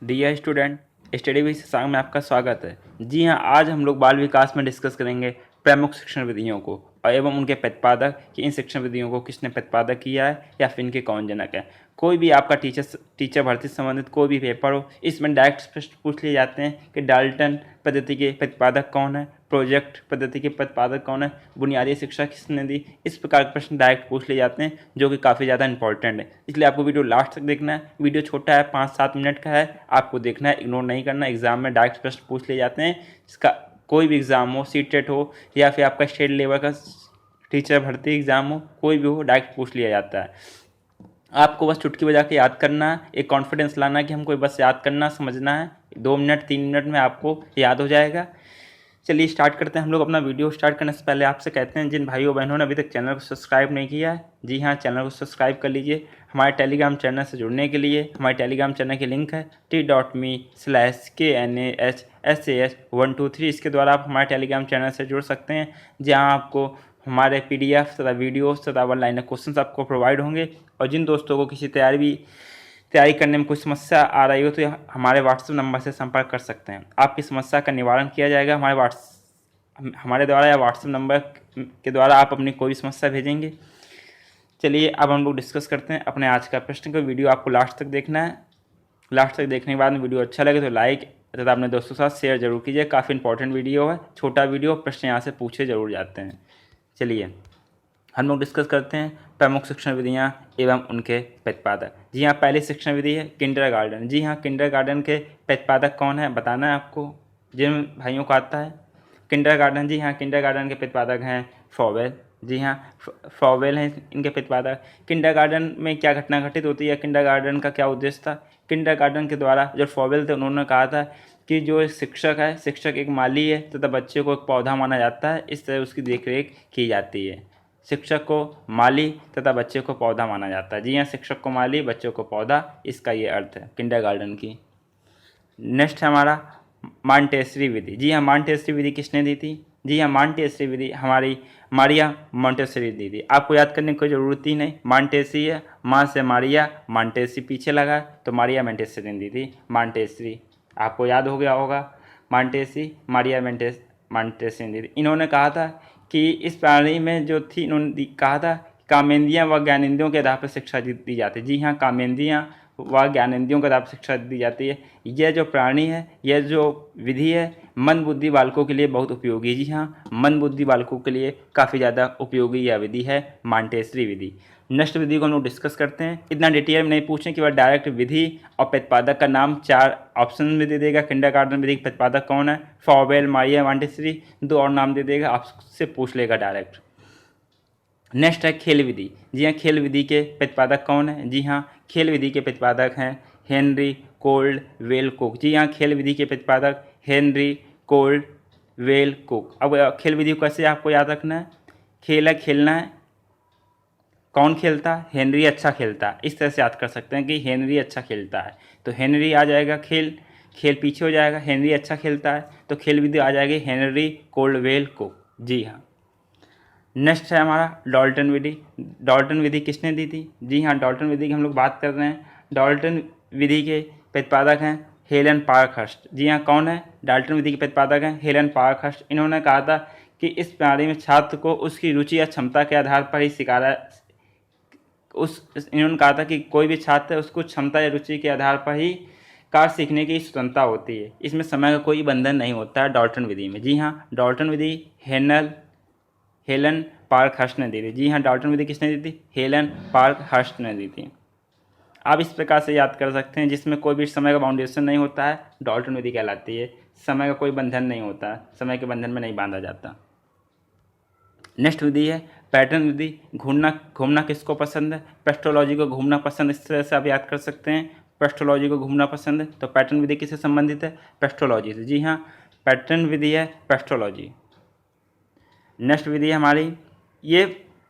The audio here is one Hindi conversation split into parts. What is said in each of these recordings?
Dear student, study with Shashank में आपका स्वागत है। जी हाँ, आज हम लोग बाल विकास में डिस्कस करेंगे प्रमुख शिक्षण विधियों को और एवं उनके प्रतिपादक कि इन शिक्षण विधियों को किसने प्रतिपादक किया है या फिर इनके कौन जनक है। कोई भी आपका टीचर भर्ती से संबंधित कोई भी पेपर हो, इसमें डायरेक्ट प्रश्न पूछ लिए जाते हैं कि डाल्टन पद्धति के प्रतिपादक कौन है, प्रोजेक्ट पद्धति के प्रतिपादक कौन है, बुनियादी शिक्षा किसने दी। इस प्रकार के प्रश्न डायरेक्ट पूछ लिए जाते हैं, जो कि काफ़ी ज़्यादा इंपॉर्टेंट है। इसलिए आपको वीडियो लास्ट तक देखना है। वीडियो छोटा है, 5-7 मिनट का है, आपको देखना है, इग्नोर नहीं करना। एग्जाम में डायरेक्ट प्रश्न पूछ लिए जाते हैं। इसका कोई भी एग्ज़ाम हो, सीटेट हो या फिर आपका स्टेट लेवल का टीचर भर्ती एग्ज़ाम हो, कोई भी हो, डायरेक्ट पूछ लिया जाता है। आपको बस चुटकी बजा के याद करना है, एक कॉन्फिडेंस लाना है कि हमको बस याद करना, समझना है। 2 मिनट 3 मिनट में आपको याद हो जाएगा। चलिए स्टार्ट करते हैं। हम लोग अपना वीडियो स्टार्ट करने से पहले आपसे कहते हैं, जिन भाइयों बहनों ने अभी तक चैनल को सब्सक्राइब नहीं किया है, जी हाँ, चैनल को सब्सक्राइब कर लीजिए। हमारे टेलीग्राम चैनल से जुड़ने के लिए हमारे टेलीग्राम चैनल की लिंक है t.me/KNASSAS123। इसके द्वारा आप हमारे टेलीग्राम चैनल से जुड़ सकते हैं, जहाँ आपको हमारे PDF तथा वीडियोस तथा वन लाइनर क्वेश्चन आपको प्रोवाइड होंगे। और जिन दोस्तों को किसी तैयारी करने में कोई समस्या आ रही हो, तो हमारे व्हाट्सएप नंबर से संपर्क कर सकते हैं। आपकी समस्या का निवारण किया जाएगा हमारे द्वारा या व्हाट्सएप नंबर के द्वारा आप अपनी कोई भी समस्या भेजेंगे। चलिए अब हम लोग डिस्कस करते हैं अपने आज का प्रश्न का। वीडियो आपको लास्ट तक देखना है। लास्ट तक देखने के बाद में वीडियो अच्छा लगे तो लाइक तथा अपने दोस्तों के साथ शेयर जरूर कीजिए। काफ़ी इंपॉर्टेंट वीडियो है, छोटा वीडियो, प्रश्न यहाँ से पूछे जरूर जाते हैं। चलिए हम लोग डिस्कस करते हैं प्रमुख शिक्षण विधियाँ एवं उनके प्रतिपादक। जी हाँ, पहली शिक्षण विधि है किंडरगार्टन। जी हाँ, किंडरगार्टन के प्रतिपादक कौन है बताना है आपको, जिन भाइयों को आता है। किंडरगार्टन, जी हाँ, किंडरगार्टन के प्रतिपादक हैं फॉवेल। जी हाँ, फॉवेल हैं इनके प्रतिपादक। किंडरगार्टन में क्या घटना घटित होती है, किंडरगार्टन का क्या उद्देश्य था। किंडरगार्टन के द्वारा जो फॉवेल थे, उन्होंने कहा था कि जो शिक्षक है, शिक्षक एक माली है तथा बच्चे को एक पौधा माना जाता है, इस तरह उसकी देखरेख की जाती है। शिक्षक को माली तथा बच्चे को पौधा माना जाता है। जी हाँ, शिक्षक को माली, बच्चों को पौधा, इसका ये अर्थ है किंडरगार्टन की। नेक्स्ट है हमारा मॉन्टेसरी विधि। जी हाँ, मॉन्टेसरी विधि किसने दी थी। जी हाँ, मॉन्टेसरी विधि हमारी मारिया मॉन्टेसरी दी थी। आपको याद करने की कोई ज़रूरत ही नहीं। मॉन्टेसरी है, माँ से मारिया, मॉन्टेसरी पीछे लगा, तो मारिया मॉन्टेसरी ने दी थी मॉन्टेसरी। आपको याद हो गया होगा, मॉन्टेसरी मारिया मॉन्टेसरी ने दी थी। इन्होंने कहा था कि इस प्रणाली में जो थी, इन्होंने कहा था कामेंद्रियाँ व ज्ञानेंद्रियों के आधार पर शिक्षा दी जाती है। जी हाँ, कामेंद्रियाँ व ज्ञानेंद्रियों के आधार पर शिक्षा दी जाती है। यह जो प्राणी है, यह जो विधि है, मंद बुद्धि बालकों के लिए बहुत उपयोगी। जी हाँ, मंद बुद्धि बालकों के लिए काफ़ी ज़्यादा उपयोगी यह विधि है, मॉन्टेसरी विधि। नेक्स्ट विधि को हम लोग डिस्कस करते हैं। इतना डिटेल में नहीं पूछें कि वह डायरेक्ट विधि और प्रतिपादक का नाम 4 ऑप्शन में दे देगा। किंडरगार्टन विधि के प्रतिपादक कौन है, फॉवेल, मारिया मॉन्टेसरी, 2 और नाम दे देगा, आपसे पूछ लेगा डायरेक्ट। नेक्स्ट है खेल विधि। जी हाँ, खेल विधि के प्रतिपादक कौन है। जी हाँ, खेल विधि के प्रतिपादक हैं हेनरी कोल्ड वेल कुक। जी हाँ, खेल विधि के प्रतिपादक हेनरी कोल्ड वेल कुक। अब खेल विधि को कैसे आपको याद रखना है, खेल है, खेलना है, कौन खेलता है, हेनरी अच्छा खेलता है, इस तरह से याद कर सकते हैं कि हेनरी अच्छा खेलता है, तो हेनरी आ जाएगा, खेल खेल पीछे हो जाएगा, हेनरी अच्छा खेलता है, तो खेल विधि आ जाएगी हेनरी कोल्डवेल कुक। जी हाँ। नेक्स्ट है हमारा डाल्टन विधि। डाल्टन विधि किसने दी थी। जी हाँ, डाल्टन विधि की हम लोग बात कर रहे हैं। डाल्टन विधि के प्रतिपादक हैं हेलन पार्कहर्स्ट। जी हाँ, कौन है, डाल्टन विधि के प्रतिपादक हैं हेलन पार्कहर्स्ट। इन्होंने कहा था कि इस प्रणाली में छात्र को उसकी रुचि या क्षमता के आधार पर ही सिखाया, इन्होंने कहा था कि कोई भी छात्र है, उसको क्षमता या रुचि के आधार पर ही कार्य सीखने की स्वतंत्रता होती है, इसमें समय का कोई बंधन नहीं होता है डाल्टन विधि में। जी हाँ, डाल्टन विधि हेलन पार्कहर्स्ट ने दी थी। जी हाँ, डाल्टन विधि किसने दी थी, हेलन पार्कहर्स्ट ने दी थी। आप इस प्रकार से याद कर सकते हैं, जिसमें कोई भी समय का बाउंडेशन नहीं होता है, डाल्टन विधि कहलाती है। समय का कोई बंधन नहीं होता, समय के बंधन में नहीं बांधा जाता। नेक्स्ट विधि है पैटर्न विधि। घूमना घूमना किसको पसंद है, पेस्ट्रोलॉजी को घूमना पसंद, इस तरह से आप याद कर सकते हैं, पेस्ट्रोलॉजी को घूमना पसंद है, तो पैटर्न विधि किससे संबंधित है, पेस्ट्रोलॉजी से। जी हाँ, पैटर्न विधि है पेस्ट्रोलॉजी। नेक्स्ट विधि है हमारी, ये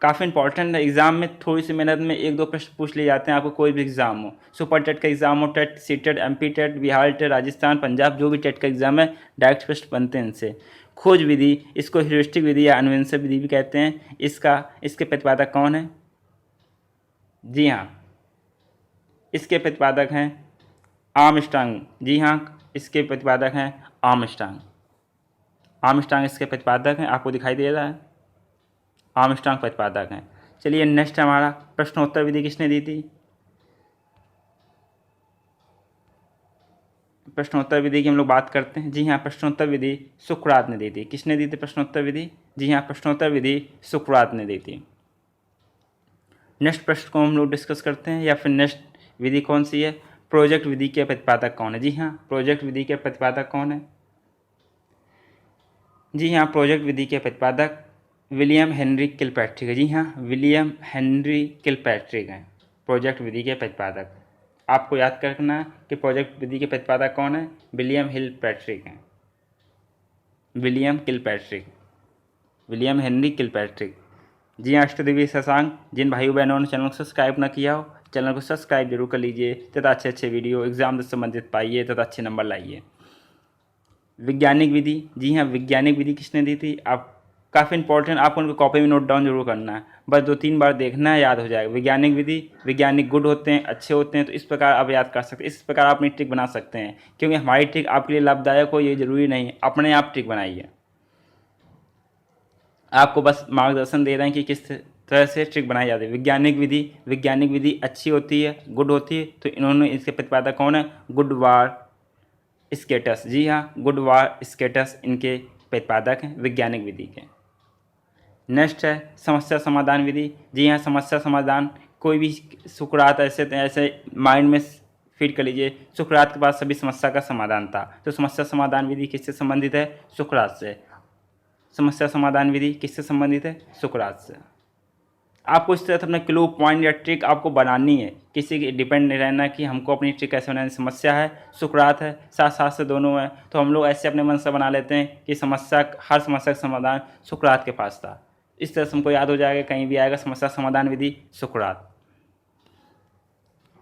काफ़ी इंपॉर्टेंट है, एग्जाम में थोड़ी सी मेहनत में 1-2 प्रश्न पूछ लिए जाते हैं। आपको कोई भी एग्जाम हो, सुपर टेट का एग्जाम हो, TET, C TET, MP TET, Bihar TET, Rajasthan, Punjab, जो भी टेट का एग्जाम है, डायरेक्ट प्रश्न बनते हैं इनसे। खोज विधि, इसको ह्यूरिस्टिक विधि या अन्वेषण विधि भी कहते हैं। इसके प्रतिपादक कौन है। जी हाँ, इसके प्रतिपादक हैं आर्मस्ट्रांग, जी हाँ, इसके प्रतिपादक हैं आर्मस्ट्रांग। आर्मस्ट्रांग इसके प्रतिपादक हैं, आपको दिखाई दे रहा है, आर्मस्ट्रांग प्रतिपादक हैं। चलिए नेक्स्ट हमारा प्रश्नोत्तर विधि किसने दी थी? प्रश्नोत्तर विधि की हम लोग बात करते हैं। जी हाँ, प्रश्नोत्तर विधि सुकरात ने दी थी। किसने दी थी प्रश्नोत्तर विधि? जी हाँ, प्रश्नोत्तर विधि सुकरात ने दी थी। नेक्स्ट प्रश्न को हम लोग डिस्कस करते हैं, या फिर नेक्स्ट विधि कौन सी है? प्रोजेक्ट विधि के प्रतिपादक कौन है? जी हाँ, प्रोजेक्ट विधि के प्रतिपादक कौन है? जी हाँ, प्रोजेक्ट विधि के प्रतिपादक विलियम हेनरी किलपैट्रिक है। जी हाँ, विलियम हेनरी किलपैट्रिक हैं प्रोजेक्ट विधि के प्रतिपादक। आपको याद करना है कि प्रोजेक्ट विधि के प्रतिपादक कौन है? विलियम किलपैट्रिक हैं, William Kilpatrick, William Henry Kilpatrick. जी हाँ, अष्टदेवी शशांक, जिन भाइयों बहनों ने चैनल को सब्सक्राइब ना किया हो, चैनल को सब्सक्राइब जरूर कर लीजिए तथा अच्छे अच्छे वीडियो एग्जाम से संबंधित पाइए तथा अच्छे नंबर लाइए। वैज्ञानिक विधि, जी हाँ, वैज्ञानिक विधि किसने दी थी? आप काफ़ी इंपॉर्टेंट, आपको उनको कॉपी में नोट डाउन जरूर करना है, बस 2-3 बार देखना है, याद हो जाएगा। वैज्ञानिक विधि, वैज्ञानिक गुड होते हैं, अच्छे होते हैं, तो इस प्रकार आप याद कर सकते हैं, इस प्रकार आप अपनी ट्रिक बना सकते हैं। क्योंकि हमारी ट्रिक आपके लिए लाभदायक हो ये जरूरी नहीं, अपने आप ट्रिक बनाइए। आपको बस मार्गदर्शन दे रहे हैं कि किस तरह से ट्रिक बनाई जाती है। वैज्ञानिक विधि, वैज्ञानिक विधि अच्छी होती है, गुड होती है, तो इन्होंने इसके प्रतिपादक कौन है? गुडवार स्केटस। जी हाँ, गुडवार स्केटस इनके प्रतिपादक हैं वैज्ञानिक विधि के। नेक्स्ट है समस्या समाधान विधि। जी हाँ, समस्या समाधान कोई भी सुकरात ऐसे माइंड में फिट कर लीजिए, सुकरात के पास सभी समस्या का समाधान था, तो समस्या समाधान विधि किससे संबंधित है? सुकरात से। समस्या समाधान विधि किससे संबंधित है? सुकरात से। आपको इस तरह से अपना क्लू पॉइंट या ट्रिक आपको बनानी है, किसी की डिपेंड नहीं रहना कि हमको अपनी ट्रिक कैसे बनानी। समस्या है, सुकरात है, साथ साथ से दोनों है, तो हम लोग ऐसे अपने मन से बना लेते हैं कि हर समस्या का समाधान सुकरात के पास था। इस तरह से हमको याद हो जाएगा, कहीं भी आएगा समस्या समाधान विधि सुकरात।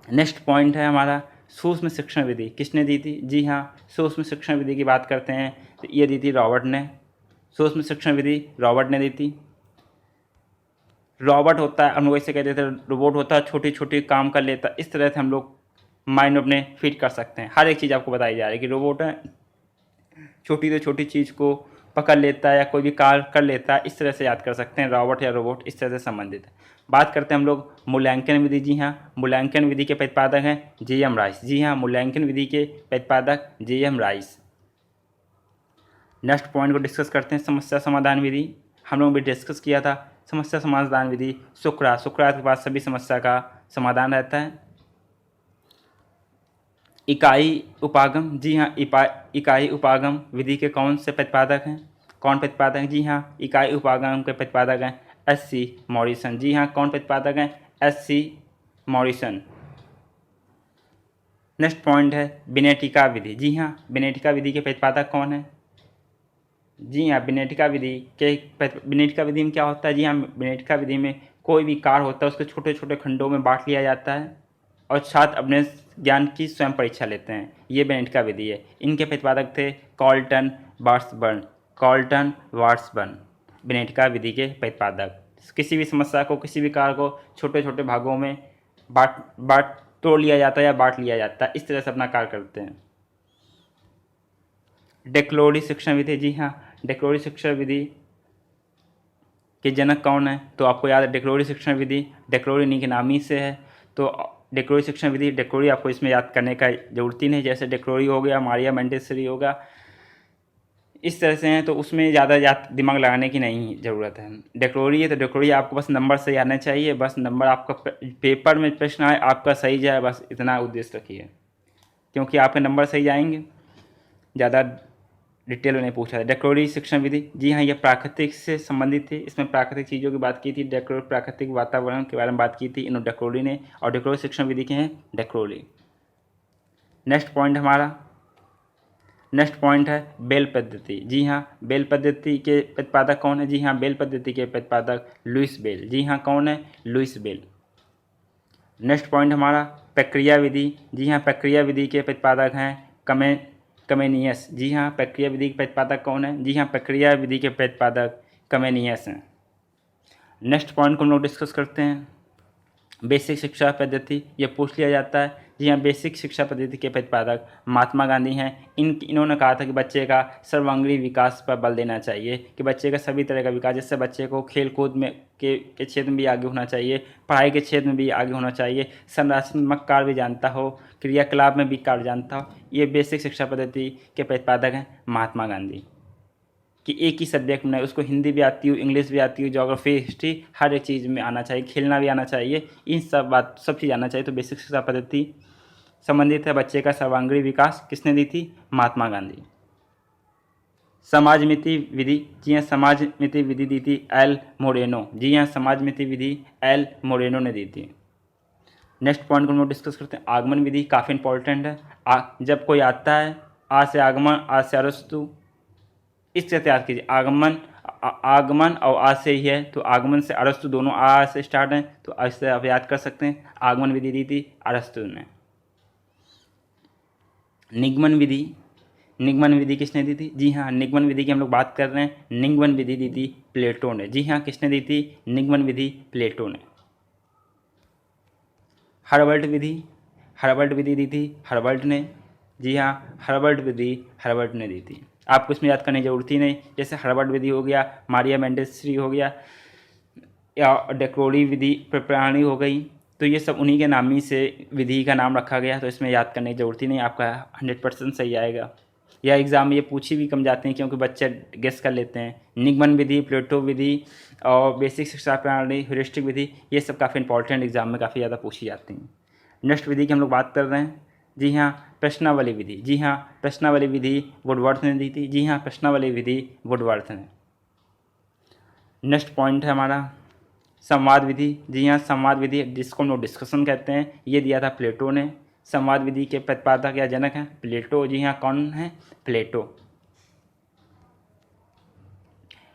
नेक्स्ट पॉइंट है हमारा सूक्ष्म शिक्षण विधि। किसने दी थी? जी हाँ, सूक्ष्म शिक्षण विधि की बात करते हैं तो ये दी थी रॉबर्ट ने। सूक्ष्म शिक्षण विधि रॉबर्ट ने दी थी। रॉबर्ट होता है, हम लोग ऐसे कहते थे रोबोट होता है, छोटी छोटी काम कर लेता है, इस तरह से हम लोग माइंड अपने फिट कर सकते हैं। हर एक चीज़ आपको बताई जा रही है कि रोबोट है, छोटी से छोटी चीज़ को पकड़ लेता है या कोई भी कार्य कर लेता है, इस तरह से याद कर सकते हैं रॉबर्ट या रोबोट इस तरह से संबंधित है। बात करते हैं हम लोग मूल्यांकन विधि। जी हाँ, मूल्यांकन विधि के प्रतिपादक हैं J.M. राइस। जी हाँ, मूल्यांकन विधि के प्रतिपादक J.M. राइस। नेक्स्ट पॉइंट को डिस्कस करते हैं समस्या समाधान विधि। हम लोग भी डिस्कस किया था समस्या समाधान विधि सुकरात के पास सभी समस्या का समाधान रहता है। इकाई उपागम, जी हाँ, इकाई उपागम विधि के कौन से प्रतिपादक हैं? कौन प्रतिपादक हैं? जी हाँ, इकाई उपागम के प्रतिपादक हैं S.C. मॉरिसन। जी हाँ, कौन प्रतिपादक हैं? S.C. मॉरिसन। नेक्स्ट पॉइंट है विनेटिका विधि। जी हाँ, विनेटिका विधि के प्रतिपादक कौन है? जी हाँ, विनेटिका विधि में क्या होता है? जी हाँ, विनेटिका विधि में कोई भी कार्य होता है उसके छोटे छोटे खंडों में बांट लिया जाता है और छात्र अपने ज्ञान की स्वयं परीक्षा लेते हैं, ये विनेटिका विधि है। इनके प्रतिपादक थे कॉल्टन वार्ट्सबर्न, विनेटिका विधि के प्रतिपादक। किसी भी समस्या को, किसी भी कार्य को छोटे छोटे भागों में तोड़ लिया जाता है या बांट लिया जाता है, इस तरह से अपना कार्य करते हैं। डेक्लोरी शिक्षण विधि। जी हाँ, डेक्लोरी शिक्षण विधि के जनक कौन है? तो आपको याद है डेक्लोरी शिक्षण विधि डेक्लोरी इन्हीं के नामी से है, तो डेक्लोरी शिक्षण विधि, डेक्लोरी आपको इसमें याद करने का जरूरत ही नहीं, जैसे डेक्लोरी हो गया, मारिया मोंटेसरी होगा, इस तरह से हैं, तो उसमें ज़्यादा दिमाग लगाने की नहीं ज़रूरत है। डेक्लोरी है तो डेक्लोरी आपको बस नंबर सही आना चाहिए, बस नंबर आपका पेपर में प्रश्न आए आपका सही जाए, बस इतना उद्देश्य रखिए, क्योंकि आपके नंबर सही जाएंगे, ज़्यादा डिटेल में नहीं पूछा है। डेक्लोरी शिक्षण विधि, जी हाँ, ये प्राकृतिक से संबंधित थी, इसमें प्राकृतिक चीज़ों की बात की थी, डेक्लोरी प्राकृतिक वातावरण के बारे में बात की थी इन डेक्लोरी ने, और डेक्लोरी शिक्षण विधि के हैं डेक्लोरी। नेक्स्ट पॉइंट है बेल पद्धति। जी हाँ, बेल पद्धति के प्रतिपादक कौन है? जी हाँ, बेल पद्धति के प्रतिपादक लुईस बेल। जी हाँ, कौन है? Lewis bell. नेक्स्ट पॉइंट हमारा प्रक्रिया विधि। जी हाँ, प्रक्रिया विधि के प्रतिपादक हैं कमेनियस। जी हाँ, प्रक्रिया विधि के प्रतिपादक कौन है? जी हाँ, प्रक्रिया विधि के प्रतिपादक कमेनियस हैं। नेक्स्ट पॉइंट को हम लोग डिस्कस करते हैं बेसिक शिक्षा पद्धति। ये पूछ लिया जाता है जी हाँ, बेसिक शिक्षा पद्धति के प्रतिपादक महात्मा गांधी हैं। इन्होंने कहा था कि बच्चे का सर्वांगीण विकास पर बल देना चाहिए, कि बच्चे का सभी तरह का विकास, जिससे बच्चे को खेल कूद में के क्षेत्र में भी आगे होना चाहिए, पढ़ाई के क्षेत्र में भी आगे होना चाहिए, संरचनात्मक कार्य भी जानता हो, क्रियाकलाप में भी कार्य जानता हो। ये बेसिक शिक्षा पद्धति के प्रतिपादक हैं महात्मा गांधी। कि एक ही सब्जेक्ट में उसको हिंदी भी आती हो, इंग्लिश भी आती हो, ज्योग्राफी, हिस्ट्री, हर एक चीज़ में आना चाहिए, खेलना भी आना चाहिए, इन सब चीज़ आना चाहिए। तो बेसिक शिक्षा पद्धति संबंधित है बच्चे का सर्वांगीण विकास, किसने दी थी? महात्मा गांधी। समाज मिति विधि, जी हाँ, समाज मिति विधि दी थी एल मोरेनो। जी हाँ, समाज मिति विधि एल मोरेनो ने दी थी। नेक्स्ट पॉइंट को हम लोग डिस्कस करते हैं, आगमन विधि, काफ़ी इंपॉर्टेंट है। जब कोई आता है, आ से आगमन, आ से अरस्तु, इससे तैयार कीजिए। आगमन और आ से ही है, तो आगमन से अरस्तु, दोनों आ से स्टार्ट हैं, तो इससे आप याद कर सकते हैं। आगमन विधि दी थी अरस्तु ने। निगमन विधि, निगमन विधि किसने दी थी? जी हाँ, निगमन विधि की हम लोग बात कर रहे हैं। निगमन विधि दी थी प्लेटो ने। जी हाँ, किसने दी थी? निगमन विधि प्लेटो ने। हर्बर्ट विधि, हर्बर्ट विधि दी थी हर्बर्ट ने। जी हाँ, हर्बर्ट विधि हर्बर्ट ने दी थी। आपको इसमें याद करने की जरूरत ही नहीं। जैसे हर्बर्ट विधि हो गया, मारिया मेंडेसरी हो गया, या डेक्रोली विधि प्रणाली हो गई, तो ये सब उन्हीं के नाम ही से विधि का नाम रखा गया, तो इसमें याद करने की जरूरत ही नहीं, आपका 100% सही आएगा। या एग्ज़ाम में ये पूछी भी कम जाते हैं, क्योंकि बच्चे गेस कर लेते हैं। निगमन विधि, प्लेटो विधि और बेसिक शिक्षा प्रणाली, ह्यूरिस्टिक विधि, ये सब काफ़ी इंपॉर्टेंट एग्जाम में काफ़ी ज़्यादा पूछी जाती हैं। नेक्स्ट विधि की हम लोग बात कर रहे हैं। जी हाँ, प्रश्नावली विधि। जी हाँ, प्रश्नावली विधि वुडवर्थ ने दी थी। जी हाँ, प्रश्नावली विधि वुडवर्थ ने। नेक्स्ट पॉइंट है हमारा संवाद विधि। जी हाँ, संवाद विधि, जिसको हम लोग डिस्कशन कहते हैं, ये दिया था प्लेटो ने। संवाद विधि के प्रतिपादक या जनक हैं प्लेटो। जी हाँ, कौन है? प्लेटो।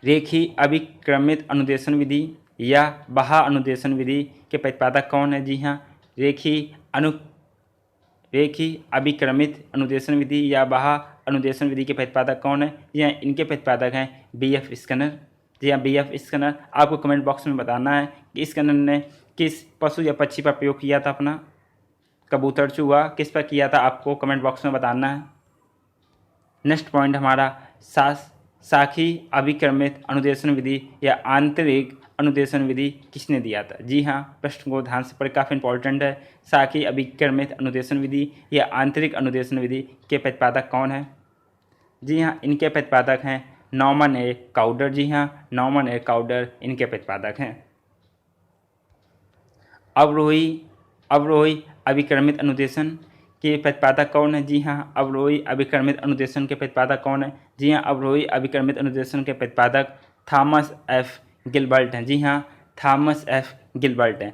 रेखी अभिक्रमित अनुदेशन विधि या बहा अनुदेशन विधि के प्रतिपादक कौन है? जी हाँ, रेखी अभिक्रमित अनुदेशन विधि या बहा अनुदेशन विधि के प्रतिपादक कौन है? जी हाँ, इनके प्रतिपादक हैं B.F. स्किनर। जी हाँ, B.F. स्किनर। आपको कमेंट बॉक्स में बताना है कि स्किनर ने किस पशु या पक्षी पर प्रयोग किया था अपना? कबूतर, चूहा, किस पर किया था? आपको कमेंट बॉक्स में बताना है। नेक्स्ट पॉइंट हमारा साखी अभिक्रमित अनुदेशन विधि या आंतरिक अनुदेशन विधि किसने दिया था? जी हाँ, प्रश्न को ध्यान से पढ़े, काफ़ी इंपॉर्टेंट है। साखी अभिक्रमित अनुदेशन विधि या आंतरिक अनुदेशन विधि के प्रतिपादक कौन है? जी हाँ, इनके प्रतिपादक हैं नॉर्मन ए काउडर। जी हाँ, नॉर्मन ए काउडर इनके प्रतिपादक हैं। अवरोही अभिक्रमित अनुदेशन के प्रतिपादक कौन है? जी हाँ, अवरोही अभिक्रमित अनुदेशन के प्रतिपादक कौन है? जी हाँ, अवरोही अभिक्रमित अनुदेशन के प्रतिपादक थॉमस एफ गिलबर्ट हैं। जी हाँ, थॉमस एफ गिलबर्ट हैं।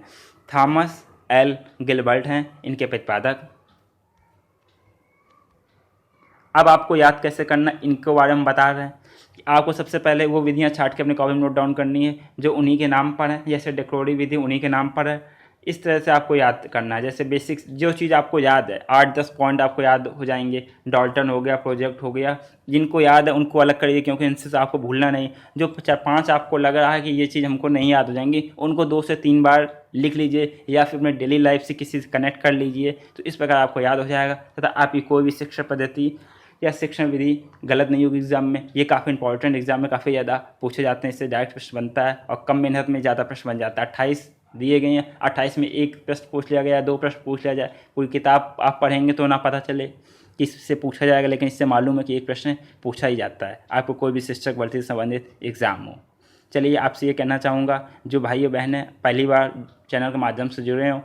थॉमस एल गिलबर्ट हैं इनके प्रतिपादक। अब आपको याद कैसे करना, इनके बारे में बता रहे हैं कि आपको सबसे पहले वो विधियाँ छाट के अपने कॉपी में नोट डाउन करनी है जो उन्हीं के नाम पर है। जैसे डेक्रोली विधि उन्हीं के नाम पर है, इस तरह से आपको याद करना है। जैसे बेसिक्स जो चीज़ आपको याद है, 8-10 पॉइंट आपको याद हो जाएंगे। डाल्टन हो गया, प्रोजेक्ट हो गया, जिनको याद है उनको अलग करिए, क्योंकि इनसे से आपको भूलना नहीं। जो 4-5 आपको लग रहा है कि ये चीज़ हमको नहीं याद हो जाएंगी, उनको 2 से 3 बार लिख लीजिए या फिर अपने डेली लाइफ से किसी से कनेक्ट कर लीजिए, तो इस प्रकार आपको याद हो जाएगा तथा आपकी कोई भी शिक्षा पद्धति या शिक्षण विधि गलत नहीं होगी एग्जाम में। ये काफ़ी इंपॉर्टेंट एग्जाम में काफ़ी ज़्यादा पूछे जाते हैं, इससे डायरेक्ट प्रश्न बनता है और कम मेहनत में ज़्यादा प्रश्न बन जाता है। 28 दिए गए हैं, 28 में 1 प्रश्न पूछ लिया गया, 2 प्रश्न पूछ लिया जाए। पूरी किताब आप पढ़ेंगे तो ना पता चले कि इससे पूछा जाएगा, लेकिन इससे मालूम है कि 1 प्रश्न पूछा ही जाता है, आपको कोई भी शिक्षक भर्ती से संबंधित एग्जाम हो। चलिए, आपसे ये कहना चाहूँगा, जो भाई और बहनें पहली बार चैनल के माध्यम से जुड़े हों,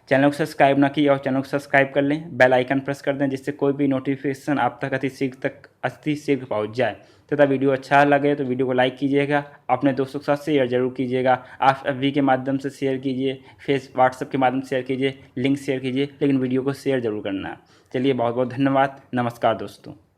चैनल को सब्सक्राइब ना किया और चैनल को सब्सक्राइब कर लें, बेल आइकन प्रेस कर दें, जिससे कोई भी नोटिफिकेशन आप तक अति शीघ्र पहुंच जाए। तथा वीडियो अच्छा लगे तो वीडियो को लाइक कीजिएगा, अपने दोस्तों के साथ शेयर जरूर कीजिएगा। आप FB के माध्यम से शेयर कीजिए, व्हाट्सएप के माध्यम से शेयर कीजिए, लिंक शेयर कीजिए, लेकिन वीडियो को शेयर जरूर करना है। चलिए, बहुत बहुत धन्यवाद। नमस्कार दोस्तों।